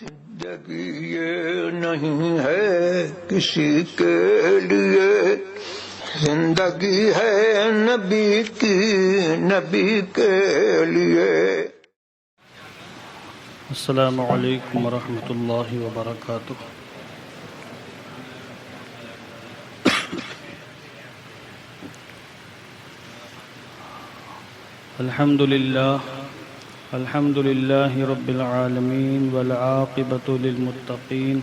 زندگی یہ نہیں ہے کسی کے لیے، زندگی ہے نبی کی، نبی کے لیے۔ السلام علیکم ورحمۃ اللہ وبرکاتہ۔ الحمد للہ رب العالمین والعاقبۃ للمتقین،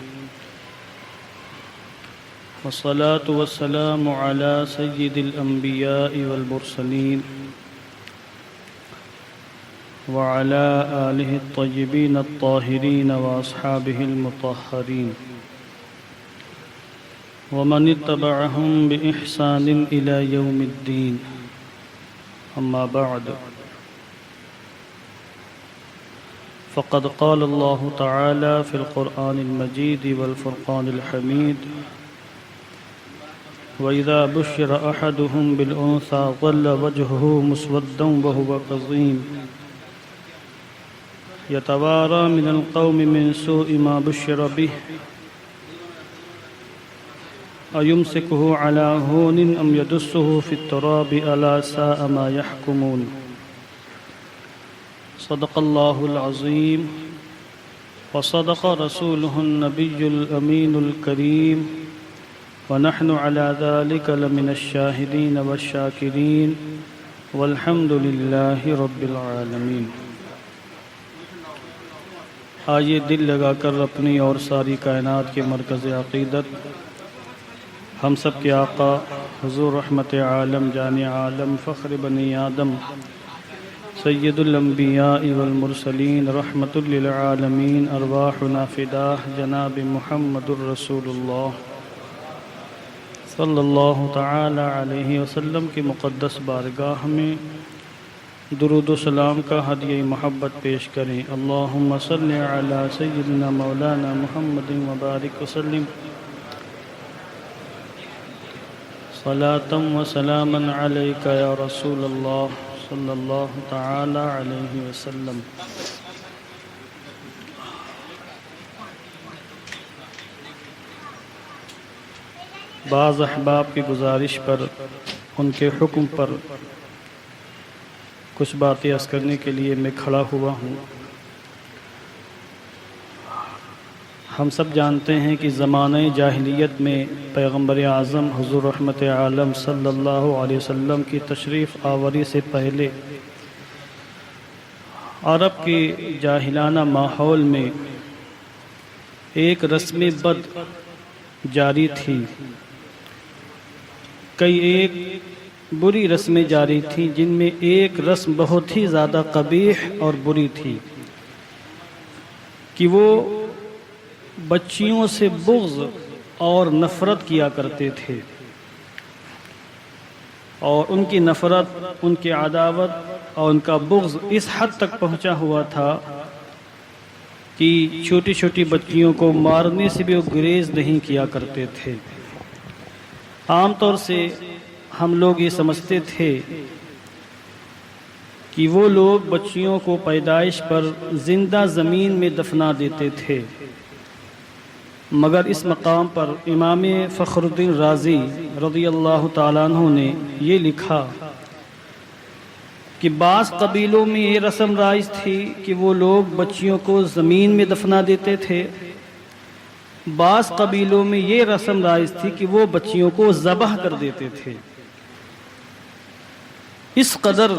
والصلاة والسلام علی سید الانبیاء والمرسلین وعلى آلہ الطیبین الطاہرین واصحابہ المطہرین ومن اتبعہم بإحسان إلی یوم الدین، اما بعد، فقد قال اللہ تعالی فی القرآن المجید والفرقان الحمید، وَإِذَا بُشِّرَ أَحَدُهُمْ بِالْأُنثَىٰ ظَلَّ وَجْهُهُ مُسْوَدًّا وَهُوَ كَظِيمٌ يَتَوَارَىٰ مِنَ الْقَوْمِ مِنْ سُوءِ مَا بُشِّرَ بِهِ أَيُمْسِكُهُ عَلَىٰ هُونٍ أَمْ يَدُسُّهُ فِي التُّرَابِ أَلَا سَاءَ مَا يَحْكُمُونَ۔ صدق اللہ العظیم وصدق رسولہ النبی الامین الکریم، ونحن على ذلك لمن الشاہدین والشاکرین، والحمد للہ رب العالمین۔ آئیے دل لگا کر اپنی اور ساری کائنات کے مرکز عقیدت، ہم سب کے آقا حضور رحمت عالم، جان عالم، فخر بنی آدم، سید الانبیاء والمرسلین، رحمت للعالمین، ارواحنا فداہ جناب محمد الرسول اللہ صلی اللہ تعالی علیہ وسلم کی مقدس بارگاہ میں درود و سلام کا ہدیہ محبت پیش کریں۔ اللہم صلی علی سیدنا مولانا محمد وبارک وسلم صلاۃ و سلاما علیک یا رسول اللہ صلی اللہ تعالی علیہ وسلم۔ بعض احباب کی گزارش پر، ان کے حکم پر کچھ باتیں عرض کرنے کے لیے میں کھڑا ہوا ہوں۔ ہم سب جانتے ہیں کہ زمانہ جاہلیت میں پیغمبر اعظم حضور رحمت عالم صلی اللہ علیہ وسلم کی تشریف آوری سے پہلے عرب کے جاہلانہ ماحول میں ایک رسم بد جاری تھی، کئی ایک بری رسمیں جاری تھیں، جن میں ایک رسم بہت ہی زیادہ قبیح اور بری تھی کہ وہ بچیوں سے بغض اور نفرت کیا کرتے تھے، اور ان کی نفرت، ان کی عداوت اور ان کا بغض اس حد تک پہنچا ہوا تھا کہ چھوٹی چھوٹی بچیوں کو مارنے سے بھی وہ گریز نہیں کیا کرتے تھے۔ عام طور سے ہم لوگ یہ سمجھتے تھے کہ وہ لوگ بچیوں کو پیدائش پر زندہ زمین میں دفنا دیتے تھے، مگر اس مقام پر امام فخر الدین رازی رضی اللہ تعالیٰ عنہ نے یہ لکھا کہ بعض قبیلوں میں یہ رسم رائج تھی کہ وہ لوگ بچیوں کو زمین میں دفنا دیتے تھے، بعض قبیلوں میں یہ رسم رائج تھی کہ وہ بچیوں کو ذبح کر دیتے تھے۔ اس قدر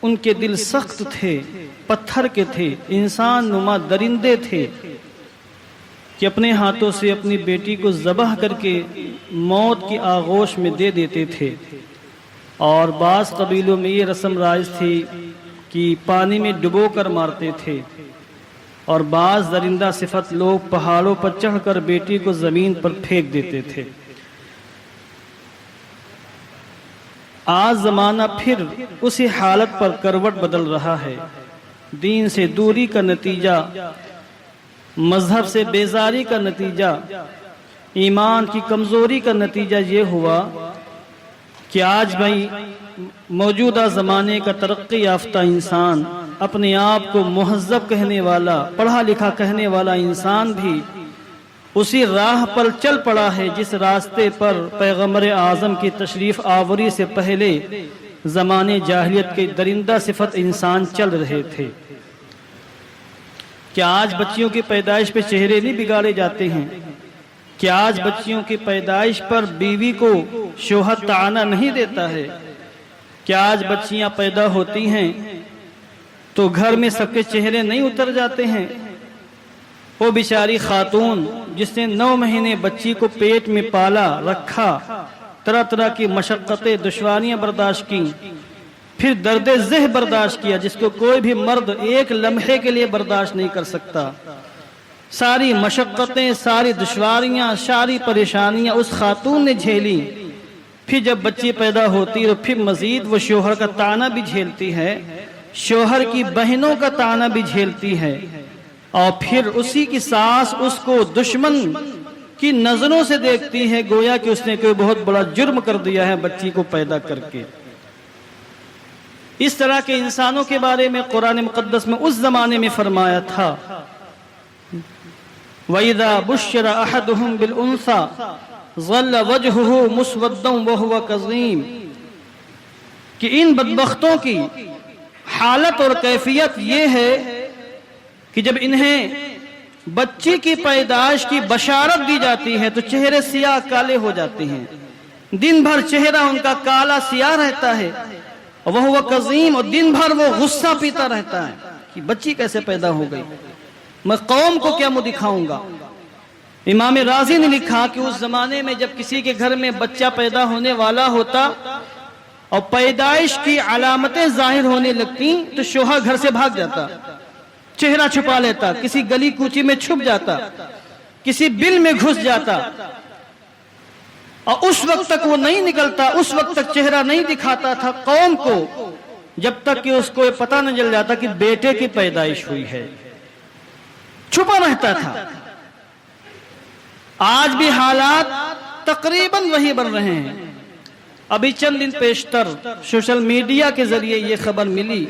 ان کے دل سخت تھے، پتھر کے تھے، انسان نما درندے تھے کہ اپنے ہاتھوں سے اپنی بیٹی کو ذبح کر کے موت کی آغوش میں دے دیتے تھے۔ اور بعض قبیلوں میں یہ رسم رائج تھی کہ پانی میں ڈبو کر مارتے تھے، اور بعض درندہ صفت لوگ پہاڑوں پر چڑھ کر بیٹی کو زمین پر پھینک دیتے تھے۔ آج زمانہ پھر اسی حالت پر کروٹ بدل رہا ہے۔ دین سے دوری کا نتیجہ، مذہب سے بیزاری کا نتیجہ، ایمان کی کمزوری کا نتیجہ یہ ہوا کہ آج بھائی موجودہ زمانے کا ترقی یافتہ انسان اپنے آپ کو مہذب کہنے والا، پڑھا لکھا کہنے والا انسان بھی اسی راہ پر چل پڑا ہے جس راستے پر پیغمبر اعظم کی تشریف آوری سے پہلے زمانے جاہلیت کے درندہ صفت انسان چل رہے تھے۔ کیا آج بچیوں کی پیدائش پہ چہرے نہیں بگاڑے جاتے ہیں؟ کیا آج بچیوں کی پیدائش پر بیوی کو شوہر طعنہ نہیں دیتا ہے؟ کیا آج بچیاں پیدا ہوتی ہیں تو گھر میں سب کے چہرے نہیں اتر جاتے ہیں؟ وہ بیچاری خاتون جس نے 9 مہینے بچی کو پیٹ میں پالا رکھا، طرح طرح کی مشقتیں دشواریاں برداشت کی، پھر درد ذہ برداشت کیا جس کو کوئی بھی مرد ایک لمحے کے لیے برداشت نہیں کر سکتا، ساری مشقتیں، ساری دشواریاں، ساری پریشانیاں اس خاتون نے جھیلی۔ پھر جب بچی پیدا ہوتی تو پھر مزید وہ شوہر کا طعنہ بھی جھیلتی ہے، شوہر کی بہنوں کا طعنہ بھی جھیلتی ہے، اور پھر اسی کی ساس اس کو دشمن کی نظروں سے دیکھتی ہے، گویا کہ اس نے کوئی بہت بڑا جرم کر دیا ہے بچی کو پیدا کر کے۔ اس طرح کے انسانوں کے بارے میں قرآن مقدس میں اس زمانے میں فرمایا تھا، وَإِذَا بُشِّرَ أَحَدُهُمْ بِالْأُنثَى ظَلَّ وَجْهُهُ مُسْوَدًّا وَهُوَ كَظِيمٌ، کہ ان بدبختوں کی حالت اور کیفیت یہ ہے کہ جب انہیں بچی کی پیدائش کی بشارت دی جاتی ہے تو چہرے سیاہ کالے ہو جاتے ہیں، دن بھر چہرہ ان کا کالا سیاہ رہتا ہے، وَهُوَ كَظِيمٌ، اور دن بھر وہ غصہ پیتا رہتا ہے کہ بچی کیسے پیدا ہو گئی، میں قوم کو کیا منہ دکھاؤں گا۔ امام رازی نے لکھا کہ اس زمانے میں جب کسی کے گھر میں بچہ پیدا ہونے والا ہوتا اور پیدائش کی علامتیں ظاہر ہونے لگتی تو شوہر گھر سے بھاگ جاتا، چہرہ چھپا لیتا، کسی گلی کوچی میں چھپ جاتا، کسی بل میں گھس جاتا، اور اس وقت تک وہ نہیں نکلتا، اس وقت تک چہرہ نہیں دکھاتا تھا قوم کو، جب تک کہ اس کو یہ پتہ نہ چل جاتا کہ بیٹے کی پیدائش ہوئی ہے، چھپا رہتا تھا۔ آج بھی حالات تقریباً وہی بن رہے ہیں۔ ابھی چند دن پیشتر سوشل میڈیا کے ذریعے یہ خبر ملی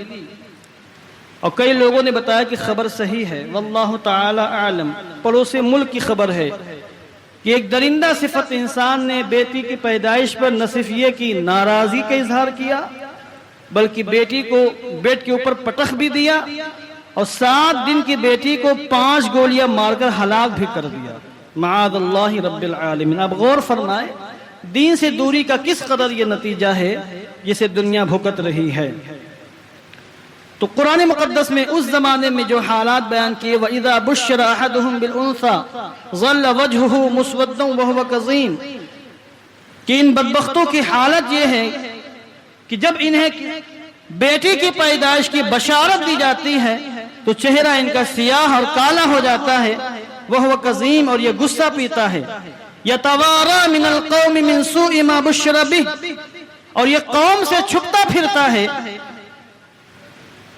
اور کئی لوگوں نے بتایا کہ خبر صحیح ہے، واللہ تعالی اعلم، پڑوسی ملک کی خبر ہے کہ ایک درندہ صفت انسان نے بیٹی کی پیدائش پر نہ صرف یہ کی ناراضی کا اظہار کیا بلکہ بیٹی کو بیڈ کے اوپر پٹخ بھی دیا اور 7 دن کی بیٹی کو 5 گولیاں مار کر ہلاک بھی کر دیا، معاذ اللہ رب العالمین۔ اب غور فرمائے دین سے دوری کا کس قدر یہ نتیجہ ہے جسے دنیا بھگت رہی ہے۔ تو قرآن مقدس میں اس زمانے میں جو حالات بیان کیے، وَإِذَا بُشِّرَ أَحَدُهُمْ بِالْأُنثَى ظَلَّ وَجْهُهُ مُسْوَدًّا وَهُوَ كَظِيمٌ، کہ ان بدبختوں کی حالت یہ ہے کہ جب انہیں بیٹی کی پیدائش کی بشارت دی جاتی ہے تو چہرہ ان کا سیاہ اور کالا ہو جاتا ہے، وَهُوَ كَظِيمٌ، اور یہ غصہ پیتا ہے، يَتَوَارَى مِنَ الْقَوْمِ مِنْ سُوءِ مَا بُشِّرَ بِهِ، اور یہ قوم سے چھپتا پھرتا ہے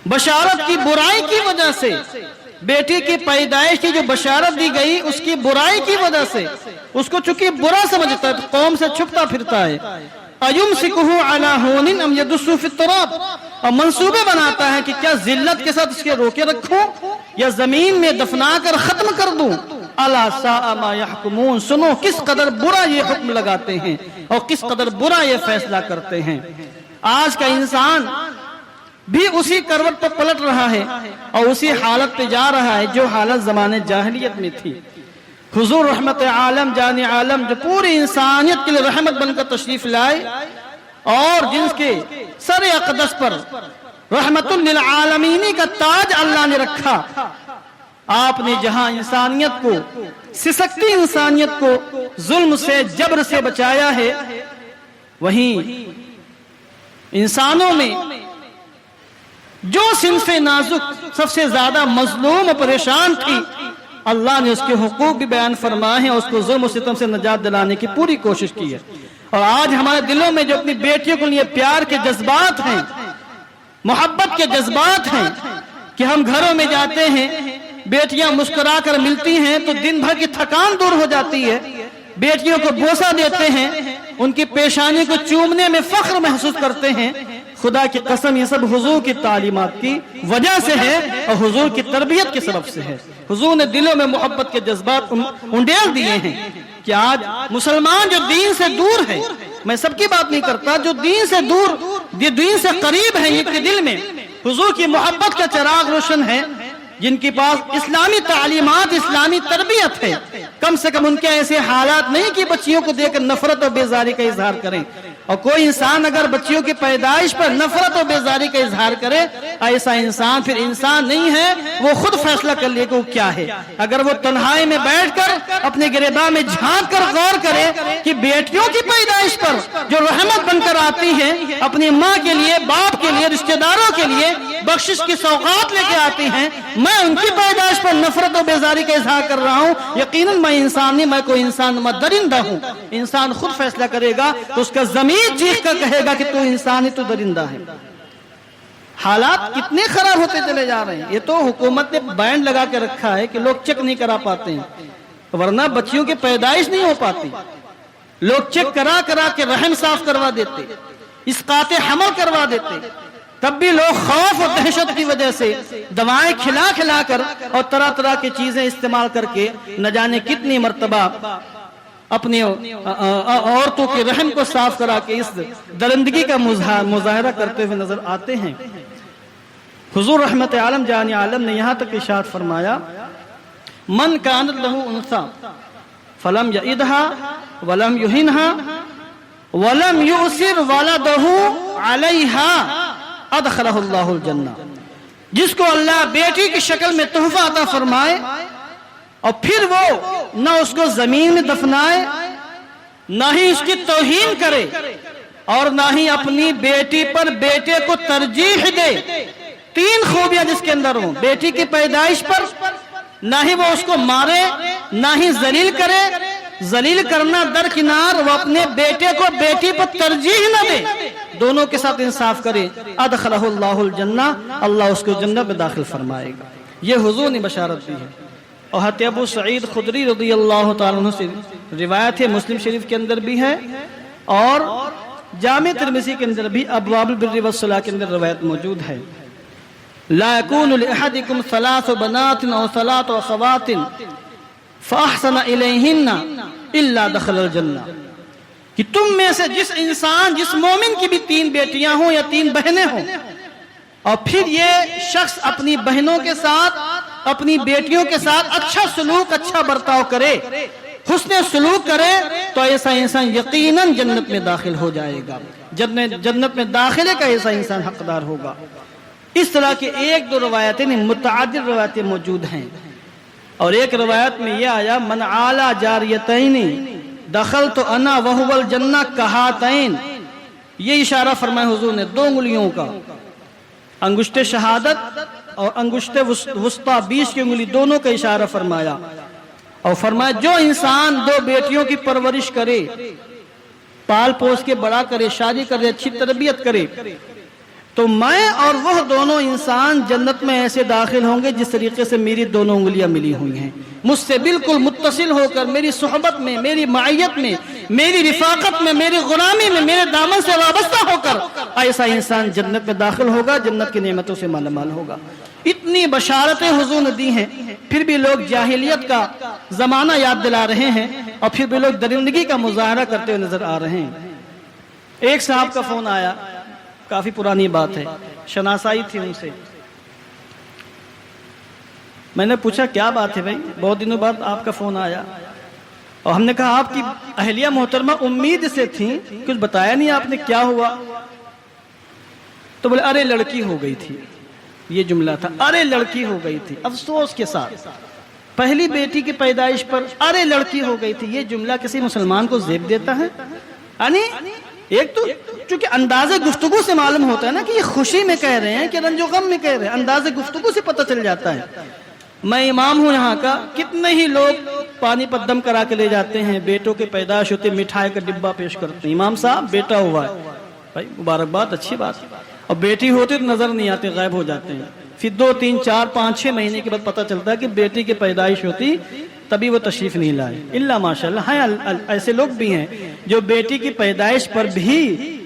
بشارت کی برائی کی وجہ سے، بیٹی کی پیدائش کی جو بشارت دی گئی اس کی برائی کی وجہ سے اس کو چونکہ برا سمجھتا ہے تو قوم سے چھپتا پھرتا ہے۔ أَيُمْسِكُهُ عَلَى هُونٍ أَمْ يَدُسُّهُ فِي التُّرَابِ، اور منصوبے بناتا ہے کہ کیا ذلت کے ساتھ اس کے روکے رکھوں یا زمین میں دفنا کر ختم کر دوں۔ أَلَا سَاءَ مَا يَحْكُمُونَ، سنو کس قدر برا یہ حکم لگاتے ہیں اور کس قدر برا یہ فیصلہ کرتے ہیں۔ آج کا انسان بھی اسی کروٹ پر پلٹ رہا ہے اور اسی حالت پہ جا رہا ہے جو حالت زمانے جاہلیت میں تھی۔ حضور رحمت عالم جان عالم جو پوری انسانیت کے لیے رحمت بن کر تشریف لائے اور جن کے سر اقدس پر رحمت للعالمین کا تاج اللہ نے رکھا، آپ نے جہاں انسانیت کو، سسکتی انسانیت کو ظلم سے، جبر سے بچایا ہے، وہیں انسانوں میں جو صنف نازک سب سے زیادہ مظلوم و پریشان تھی، اللہ نے اس کے حقوق بھی بیان فرمائے ہیں اور اس کو ظلم و ستم سے نجات دلانے کی پوری کوشش کی ہے۔ اور آج ہمارے دلوں میں جو اپنی بیٹیوں کے لیے پیار کے جذبات ہیں، محبت کے جذبات ہیں کہ ہم گھروں میں جاتے ہیں، بیٹیاں مسکرا کر ملتی ہیں تو دن بھر کی تھکان دور ہو جاتی ہے، بیٹیوں کو بوسہ دیتے ہیں، ان کی پیشانی کو چومنے میں فخر محسوس کرتے ہیں، خدا کی قسم یہ سب حضور کی تعلیمات کی وجہ سے ہے اور حضور کی تربیت کے سبب سے ہے۔ حضور نے دلوں میں محبت کے جذبات انڈیل دیے ہیں کہ آج مسلمان جو دین سے دور ہے، میں سب کی بات نہیں کرتا، جو دین سے دور، دین سے قریب ہے، ان کے دل میں حضور کی محبت کا چراغ روشن ہے، جن کے پاس اسلامی تعلیمات، اسلامی تربیت ہے، کم سے کم ان کے ایسے حالات نہیں کہ بچیوں کو دیکھ کر نفرت اور بیزاری کا اظہار کریں۔ اور کوئی انسان اگر بچیوں کی پیدائش پر نفرت اور بیزاری کا اظہار کرے، ایسا انسان پھر انسان نہیں ہے، وہ خود فیصلہ کر لے کہ وہ کیا ہے۔ اگر وہ تنہائی میں بیٹھ کر اپنے گریباں میں جھانک کر غور کرے کہ بیٹیوں کی پیدائش پر جو رحمت بن کر آتی ہے، اپنی ماں کے لیے، باپ کے لیے، رشتہ داروں کے لیے بخشش کی سوغات لے کے آتی ہیں، میں ان کی پیدائش پر نفرت اور بیزاری کا اظہار کر رہا ہوں، یقیناً میں انسان نہیں، میں کوئی انسان، میں درندہ ہوں۔ انسان خود فیصلہ کرے گا تو اس کا ضمیر چیخ کر کہے گا کہ تو انسان ہے، تو درندہ ہے۔ حالات کتنے خراب ہوتے چلے جا رہے ہیں۔ یہ تو حکومت نے بینڈ لگا کے رکھا ہے کہ لوگ چیک نہیں کرا پاتے ہیں، ورنہ بچیوں کی پیدائش نہیں ہو پاتی۔ لوگ چیک کرا کرا کے رحم صاف کروا دیتے، اسقاط حمل کروا دیتے، تب بھی لوگ خوف اور دہشت کی وجہ سے دوائیں کھلا کھلا کر اور طرح طرح کی چیزیں استعمال کر کے نہ جانے کتنی مرتبہ اپنی عورتوں کے رحم کو صاف کرا کے اس درندگی کا مظاہرہ کرتے ہوئے نظر آتے ہیں۔ حضور رحمت عالم جان عالم نے یہاں تک ارشاد فرمایا، من کانت لہ انثی فلم یعدها ولم یہنها ولم یؤثر ولدہ علیہا ادخلہ اللہ الجنہ۔ جس کو اللہ بیٹی کی شکل میں تحفہ عطا فرمائے اور پھر وہ نہ اس کو زمین میں دفنائے، نہ ہی اس کی توہین کرے، اور نہ ہی اپنی بیٹی پر بیٹے کو ترجیح دے، تین خوبیاں جس کے اندر ہوں، بیٹی کی پیدائش پر نہ ہی وہ اس کو مارے، نہ ہی ذلیل کرے، ذلیل کرنا درکنار، وہ اپنے بیٹے کو بیٹی پر ترجیح نہ دے، دونوں کے ساتھ انصاف کرے، ادخلہ اللہ الجنہ، اللہ اس کو جنت میں داخل فرمائے گا۔ یہ حضور نے بشارت دی ہے۔ اور حضرت ابو سعید خدری رضی اللہ تعالیٰ عنہ سے روایت ہے، مسلم شریف کے اندر بھی ہے اور جامع ترمذی کے اندر بھی ابواب البر والصلاح کے اندر روایت موجود ہے، لا يكون لأحدكم ثلاث بنات او ثلاث اخوات فاحسن الیہن الا دخل الجنہ، کہ تم میں سے جس انسان، جس مومن کی بھی تین بیٹیاں ہوں یا تین بہنیں ہوں، اور پھر یہ شخص اپنی بہنوں کے ساتھ، اپنی بیٹیوں کے ساتھ اچھا سلوک، اچھا برتاؤ کرے، حسن سلوک کرے، تو ایسا انسان یقیناً جنت میں داخل ہو جائے گا، جنت میں داخلے کا ایسا انسان حقدار ہوگا۔ اس طرح کے ایک دو روایتیں نہیں، متعدد روایتیں موجود ہیں۔ اور ایک روایت میں یہ آیا، من عالی جاریتین دخلت انا وہو الجنہ کہاتین، یہ اشارہ فرمایا حضور نے دو انگلیوں کا، انگشت شہادت اور انگشت وسطی، بیچ کی انگلی، دونوں کا اشارہ فرمایا، اور فرمایا جو انسان دو بیٹیوں کی پرورش کرے، پال پوس کے بڑا کرے، شادی کرے، اچھی تربیت کرے، تو میں اور وہ دونوں انسان جنت میں ایسے داخل ہوں گے جس طریقے سے میری دونوں انگلیاں ملی ہوئی ہیں، مجھ سے بالکل متصل ہو کر، میری صحبت میں، میری معیت میں، میری رفاقت میں، میری غلامی میں، میرے دامن سے وابستہ ہو کر ایسا انسان جنت میں داخل ہوگا، جنت کی نعمتوں سے مالا مال ہوگا۔ اتنی بشارتیں حضور نے دی ہیں، پھر بھی لوگ جاہلیت کا زمانہ یاد دلا رہے ہیں، اور پھر بھی لوگ درندگی کا مظاہرہ کرتے ہوئے نظر آ رہے ہیں۔ ایک صاحب کا فون آیا، کافی پرانی بات ہے، شناسائی تھی ان سے، میں نے پوچھا کیا بات ہے بھائی، بہت دنوں بعد آپ کا فون آیا، اور ہم نے کہا آپ کی اہلیہ محترمہ امید سے تھیں، کچھ بتایا نہیں آپ نے، کیا ہوا؟ تو بولے ارے لڑکی ہو گئی تھی، یہ جملہ تھا، ارے لڑکی ہو گئی تھی، افسوس کے ساتھ پہلی بیٹی کی پیدائش پر ارے لڑکی ہو گئی تھی، یہ جملہ کسی مسلمان کو زیب دیتا ہے؟ یعنی ایک تو چونکہ انداز گفتگو سے معلوم ہوتا ہے نا کہ یہ خوشی میں کہہ رہے ہیں کہ رنج و غم میں کہہ رہے ہیں، انداز گفتگو سے پتہ چل جاتا ہے۔ میں امام ہوں یہاں کا، کتنے ہی لوگ پانی پر دم کرا کے لے جاتے ہیں، بیٹوں کے پیدائش ہوتے مٹھائی کا ڈبہ پیش کرتے ہیں، امام صاحب بیٹا ہوا ہے، بھائی مبارکباد، اچھی بات، اور بیٹی ہوتی تو نظر نہیں آتے، غائب ہو جاتے ہیں، پھر 2 3 4 5 6 مہینے کے بعد پتہ چلتا ہے کہ بیٹی کی پیدائش ہوتی، تبھی وہ تشریف نہیں لائے، اللہ ماشاءاللہ۔ ہیں ایسے لوگ بھی ہیں جو بیٹی کی پیدائش پر بھی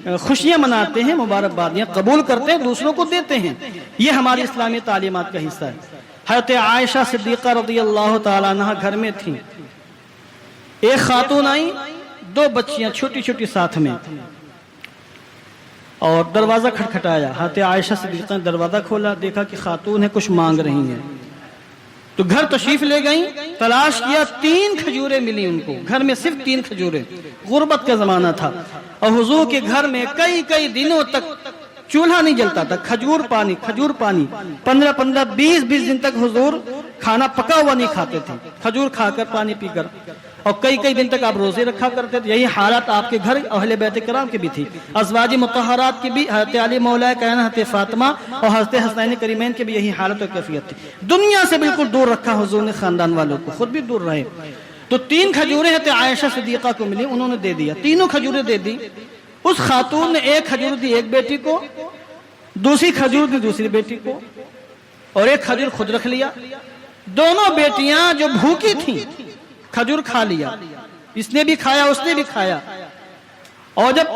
خوشیاں مناتے ہیں، مبارکبادیاں قبول کرتے ہیں، دوسروں کو دیتے ہیں. یہ ہماری اسلامی تعلیمات کا حصہ ہے. حضرت عائشہ صدیقہ رضی اللہ تعالیٰ عنہ گھر میں تھیں. ایک خاتون آئی، 2 بچیاں چھوٹی چھوٹی ساتھ میں، اور دروازہ کھٹکھٹایا. حضرت عائشہ صدیقہ نے دروازہ کھولا، دیکھا کہ خاتون ہے، کچھ مانگ رہی ہیں. تو گھر تشریف لے گئیں، تلاش کیا، 3 کھجوریں ملی ان کو. گھر میں صرف 3 کھجوریں. غربت کا زمانہ تھا اور حضور کے گھر میں کئی دنوں تک چولہا نہیں جلتا تھا. کھجور پانی 15 20 دن تک حضور کھانا پکا ہوا نہیں کھاتے تھے، کھجور کھا کر پانی پی کر. اور کئی دن تک آپ روزے رکھا کرتے تھے. یہی حالات آپ کے گھر اہل بیت کرام کی بھی تھی، ازواج مطہرات کی بھی، حضرت علی مولا کائنات حضرت فاطمہ اور حضرت حسنین کریمین کی بھی یہی حالت و کیفیت تھی. دنیا سے بالکل دور رکھا حضور نے خاندان والوں کو، خود بھی دور رہے. تو 3 کھجوریں حضرت عائشہ صدیقہ کو ملی، انہوں نے دے دیا. تینوں کھجوریں دے دی. اس خاتون نے 1 کھجور دی ایک بیٹی کو، دوسری کھجور دی دوسری بیٹی کو، اور 1 کھجور خود رکھ لیا. دونوں بیٹیاں جو بھوکی تھیں کھجور کھا لیا. اس نے بھی کھایا، اس نے بھی کھایا. اور جب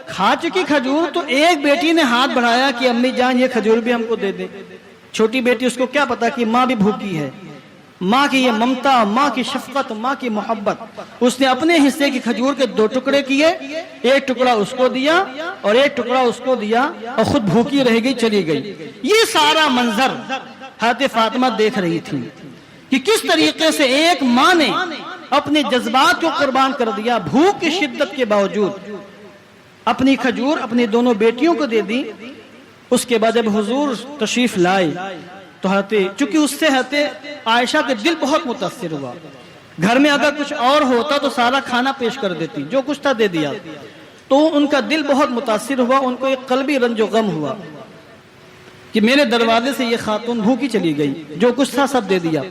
کھا چکی کھجور تو ایک بیٹی نے ہاتھ بڑھایا کہ امی جان یہ کھجور بھی ہم کو دے دے. چھوٹی بیٹی، اس کو کیا پتا کہ ماں بھی بھوکی ہے. ماں کی یہ ممتا، ماں کی شفقت، ماں کی محبت. اس نے اپنے حصے کی کھجور کے 2 ٹکڑے کیے، 1 ٹکڑا اس کو دیا اور 1 ٹکڑا اس کو دیا، اور خود بھوکی رہ گئی، چلی گئی. یہ سارا منظر حضرت فاطمہ دیکھ رہی تھی کہ کس طریقے سے ایک ماں نے اپنے جذبات کو قربان کر دیا. بھوک کی شدت کے باوجود اپنی کھجور اپنی دونوں بیٹیوں کو دے دی. اس کے بعد جب حضور تشریف لائے تو چونکہ اس سے حضرت عائشہ کے دل بہت متاثر ہوا. گھر میں اگر کچھ اور ہوتا تو سارا کھانا پیش کر دیتی، جو کچھ تھا دے دیا. تو ان کا دل بہت متاثر ہوا. ان کو ایک قلبی رنج و غم ہوا کہ میرے دروازے سے یہ خاتون بھوکی چلی گئی، جو کچھ تھا سب دے دیا.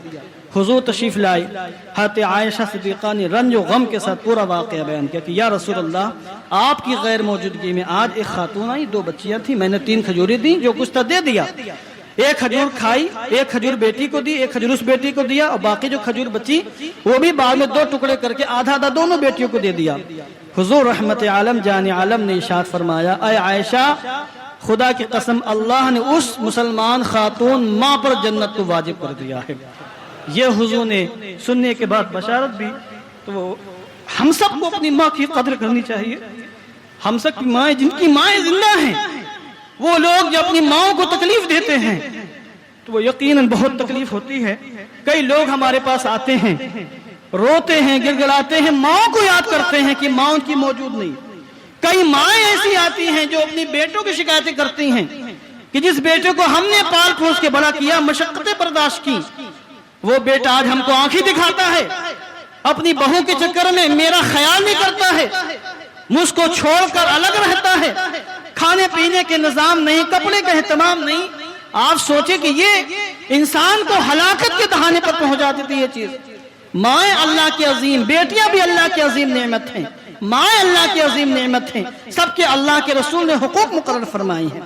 حضور تشریف لائے. حضرت عائشہ صدیقہ نے رنج و غم کے ساتھ پورا واقعہ بیان کیا کہ یا رسول اللہ، آپ کی غیر موجودگی میں آج ایک خاتون آئی، 2 بچیاں تھیں، میں نے 3 کھجوریں دی، جو کچھ تھا دے دیا. 1 کھجور کھائی، 1 کھجور بیٹی کو دی، 1 کھجور اس بیٹی کو دیا، اور باقی جو کھجور بچی وہ بھی بعد میں 2 ٹکڑے کر کے آدھا دونوں بیٹیوں کو دے دیا. حضور رحمت عالم جان عالم نے ارشاد فرمایا، اے عائشہ، خدا کی قسم اللہ نے اس مسلمان خاتون ماں پر جنت کو واجب کر دیا ہے. یہ حضور نے سننے کے بعد بشارت بھی. تو ہم سب کو اپنی ماں کی قدر کرنی چاہیے. ہم سب کی مائیں، جن کی مائیں زندہ ہیں، وہ لوگ جو اپنی ماں کو تکلیف دیتے ہیں تو وہ یقیناً بہت تکلیف ہوتی ہے. کئی لوگ ہمارے پاس آتے ہیں، روتے ہیں، گڑگڑاتے ہیں، ماں کو یاد کرتے ہیں کہ ماں ان کی موجود نہیں. کئی مائیں ایسی آتی ہیں جو اپنی بیٹوں کی شکایتیں کرتی ہیں کہ جس بیٹے کو ہم نے پال پوس کے بڑا کیا، مشقتیں برداشت کی، وہ بیٹا آج ہم کو آنکھیں دکھاتا ہے، اپنی بہو کے چکر میں میرا خیال نہیں کرتا ہے، مجھ کو چھوڑ کر الگ رہتا ہے، کھانے پینے کے نظام نہیں، کپڑے کا اہتمام نہیں. آپ سوچیں کہ یہ انسان کو ہلاکت کے دہانے پر پہنچا دیتی ہے یہ چیز. مائیں اللہ کی عظیم، بیٹیاں بھی اللہ کی عظیم نعمت ہیں، مائیں اللہ کی عظیم نعمت ہیں. سب کے اللہ کے رسول نے حقوق مقرر فرمائی ہیں.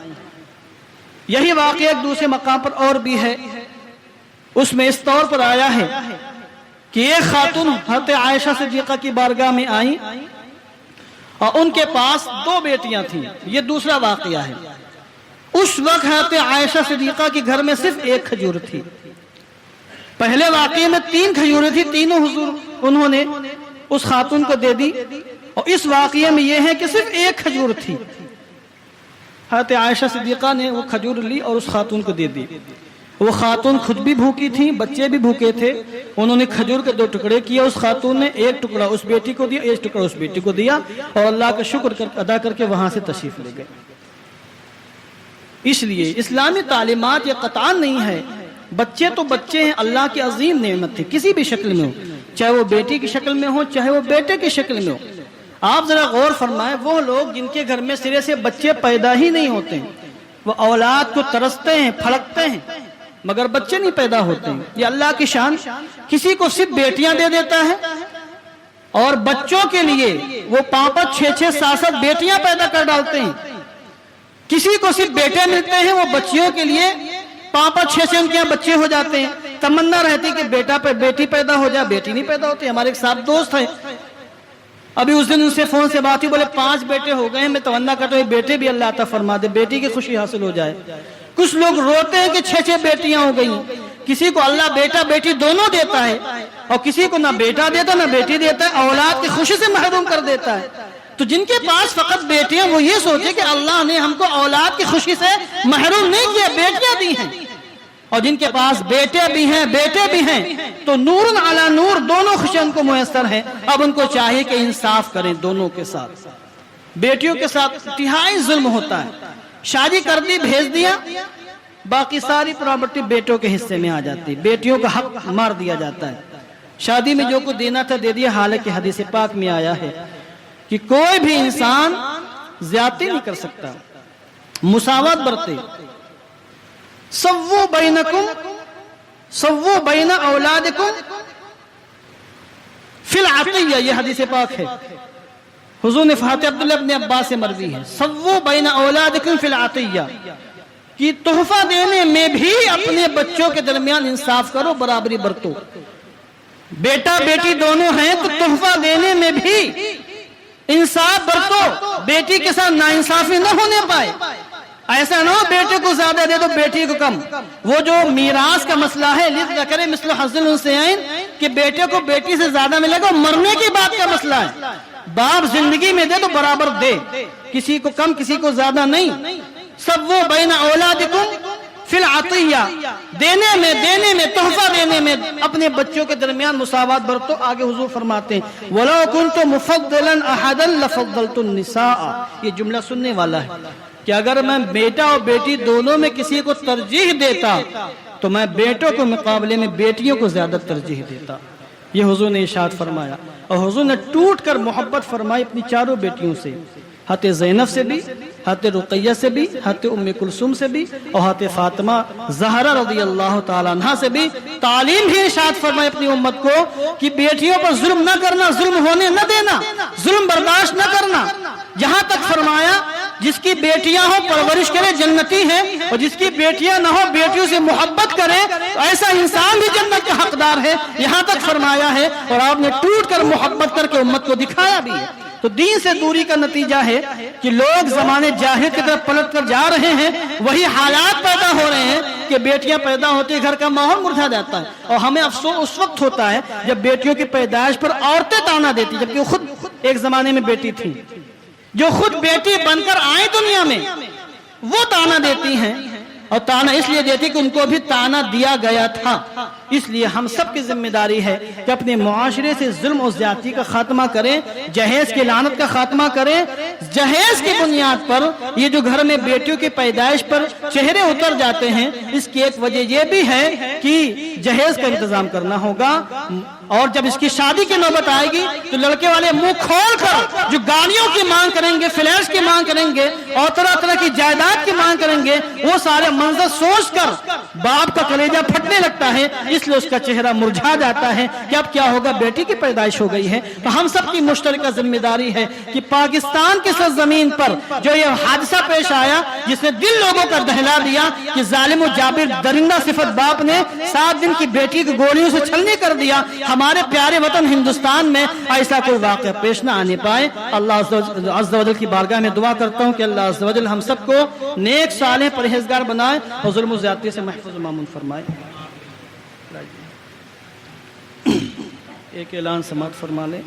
یہی واقعہ ایک دوسرے مقام پر اور بھی ہے. اس میں اس طور پر آیا ہے کہ ایک خاتون حضرت عائشہ صدیقہ کی بارگاہ میں آئیں اور ان کے پاس 2 بیٹیاں تھیں. یہ دوسرا واقعہ ہے. اس وقت حضرت عائشہ صدیقہ کے گھر میں صرف 1 کھجور تھی. پہلے واقعے میں 3 کھجوریں تھی، تینوں حضور انہوں نے اس خاتون کو دے دی. اور اس واقعے میں یہ ہے کہ صرف 1 کھجور تھی. حضرت عائشہ صدیقہ نے وہ کھجور لی اور اس خاتون کو دے دی. وہ خاتون خود بھی بھوکی تھی، بچے بھی بھوکے تھے. انہوں نے کھجور کے 2 ٹکڑے کیے. اس خاتون نے 1 ٹکڑا اس بیٹی کو دیا، 1 ٹکڑا اس بیٹی کو دیا، اور اللہ کا شکر ادا کر کے وہاں سے تشریف لے گئے. اس لیے اسلامی تعلیمات یہ قطعاً نہیں ہے. بچے تو بچے ہیں، اللہ کی عظیم نعمت ہے، کسی بھی شکل میں ہو، چاہے وہ بیٹی کی شکل میں ہو، چاہے وہ بیٹے کی شکل میں ہو. آپ ذرا غور فرمائیں، وہ لوگ جن کے گھر میں سرے سے بچے پیدا ہی نہیں ہوتے ہیں، وہ اولاد کو ترستے ہیں، پھڑکتے ہیں، مگر بچے نہیں پیدا ہوتے ہیں. یہ اللہ کی شان. کسی کو صرف بیٹیاں دے دیتا ہے اور بچوں کے لیے وہ 5-5, 6-6, 7-7 بیٹیاں پیدا کر ڈالتے ہیں. کسی کو صرف بیٹے ملتے ہیں، وہ بچیوں کے لیے 5-5, 6-6 ان کے یہاں بچے ہو جاتے ہیں. تمنا رہتی کہ بیٹی پیدا ہو جائے، بیٹی نہیں پیدا ہوتی. ہمارے ایک صاحب دوست ہیں، ابھی اس دن ان سے فون سے بات ہوئی، بولے 5 بیٹے ہو گئے ہیں، میں تمنا کرتا ہوں بیٹے بھی اللہ عطا فرما دے، بیٹی کی خوشی حاصل ہو جائے۔ کچھ لوگ روتے ہیں کہ 6 بیٹیاں ہو گئی، کسی کو اللہ بیٹا بیٹی دونوں دیتا ہے اور کسی کو نہ بیٹا دیتا نہ بیٹی دیتا ہے، اولاد کی خوشی سے محروم کر دیتا ہے۔ تو جن کے پاس فقط بیٹے ہیں وہ یہ سوچے کہ اللہ نے ہم کو اولاد کی خوشی سے محروم نہیں کیا، بیٹیاں دی ہیں، اور جن کے پاس بیٹے بھی ہیں بیٹے بھی ہیں تو نور علی نور دونوں خوشیاں ان کو میسر ہیں۔ اب ان کو چاہیے کہ انصاف کریں دونوں کے ساتھ۔ بیٹیوں کے ساتھ انتہائی ظلم ہوتا ہے، شادی کر دی بھیج دیا، باقی ساری پراپرٹی بیٹوں کے حصے میں آ جاتی، بیٹیوں کا حق مار دیا جاتا ہے۔ شادی میں جو کچھ دینا تھا دے دیا، حالانکہ حدیث پاک میں آیا ہے کہ کوئی بھی انسان زیادتی نہیں کر سکتا، مساوات برتے۔ سووا بینکم، سووا بین اولادکم فی العطیہ، یہ حدیث پاک ہے، حضور نے فاتح عبداللہ ابن عباس سے مروی ہے۔ سووا بین اولادکم فی العطیہ، کہ تحفہ دینے میں بھی اپنے بچوں کے درمیان انصاف کرو، برابری برتو۔ بیٹا بیٹی دونوں ہیں تو تحفہ دینے میں بھی انصاف برتو، بیٹی کے ساتھ ناانصافی نہ ہونے پائے۔ ایسا نہ ہو بیٹے کو زیادہ دے دو بیٹی کو کم۔ وہ جو میراث کا مسئلہ ہے للذکر مثل حظ الانثیین، کہ بیٹے کو بیٹی سے زیادہ ملے گا، مرنے کی بات کا مسئلہ ہے۔ باپ زندگی میں دے تو برابر دے، کسی کو کم کسی کو زیادہ نہیں۔ سووا بین اولادکم فی العطیہ، دینے میں تحفہ دینے میں اپنے بچوں کے درمیان مساوات برتو۔ آگے حضور فرماتے ہیں وَلَوْ كُنْتُ مُفَضِّلًا أَحَدًا لَفَضَّلْتُ النِّسَاءَ، یہ جملہ سننے والا ہے کہ اگر میں بیٹا اور بیٹی دونوں میں کسی کو ترجیح دیتا تو میں بیٹوں کو مقابلے میں بیٹیوں کو زیادہ ترجیح دیتا۔ یہ حضور نے ارشاد فرمایا، اور حضور نے ٹوٹ کر محبت فرمائی اپنی چاروں بیٹیوں سے، حضرت زینب سے بھی، حضرت رقیہ سے بھی، حضرت ام کلثوم سے بھی، اور حضرت فاطمہ زہرا رضی اللہ تعالیٰ عنہ سے بھی۔ تعلیم بھی ارشاد فرمائے اپنی امت کو کہ بیٹیوں پر ظلم نہ کرنا، ظلم ہونے نہ دینا، ظلم برداشت نہ کرنا۔ یہاں تک فرمایا جس کی بیٹیاں ہو پرورش کرے جنتی ہے، اور جس کی بیٹیاں نہ ہو بیٹیوں سے محبت کرے تو ایسا انسان بھی جنت کا حقدار ہے، یہاں تک فرمایا ہے۔ اور آپ نے ٹوٹ کر محبت کر کے امت کو دکھایا بھی ہے۔ تو دین سے دوری کا نتیجہ ہے کہ لوگ زمانے جاہل کی طرف پلٹ کر جا رہے ہیں، وہی حالات پیدا ہو رہے ہیں کہ بیٹیاں پیدا ہوتی گھر کا ماحول مرجھا جاتا ہے۔ اور ہمیں افسوس اس وقت ہوتا ہے جب بیٹیوں کی پیدائش پر عورتیں تانا دیتی، جبکہ خود ایک زمانے میں بیٹی تھی، جو خود بیٹی بن کر آئیں دنیا میں، وہ تانا دیتی ہیں۔ اور تانا اس لیے دیتی کہ ان کو بھی تانا دیا گیا تھا۔ اس لیے ہم سب کی ذمہ داری ہے کہ اپنے معاشرے سے ظلم و زیادتی کا خاتمہ کریں، جہیز کی لعنت کا خاتمہ کریں۔ جہیز کی بنیاد پر یہ جو گھر میں بیٹیوں کی پیدائش پر چہرے اتر جاتے ہیں، اس کی ایک وجہ یہ بھی ہے کہ جہیز کا انتظام کرنا ہوگا۔ اور جب اس کی شادی کی نوبت آئے گی تو لڑکے والے منہ کھول کر جو گاڑیوں کی مانگ کریں گے، فلیٹس کی مانگ کریں گے، اور طرح طرح کی جائیداد کی مانگ کریں گے، وہ سارے منظر سوچ کر باپ کا کلیجہ پھٹنے لگتا ہے، اس لیے اس کا چہرہ مرجھا جاتا ہے کہ اب کیا ہوگا، بیٹی کی پیدائش ہو گئی ہے۔ تو ہم سب کی مشترکہ ذمہ داری ہے کہ پاکستان کی سرزمین پر جو یہ حادثہ پیش آیا جس نے دل لوگوں کا دہلا دیا کہ ظالم و جابر درندہ صفت باپ نے 7 دن کی بیٹی کو گولیوں سے چھلنی کر دیا، ہمارے پیارے وطن ہندوستان میں ایسا کوئی واقعہ پیش نہ آنے پائے۔ اللہ عز و جل کی بارگاہ میں دعا کرتا ہوں کہ اللہ عز و جل ہم سب کو نیک صالح پرہیزگار بنائے اور ظلم و زیادتی سے محفوظ و مامون فرمائے۔ ایک اعلان سماعت فرما لیں۔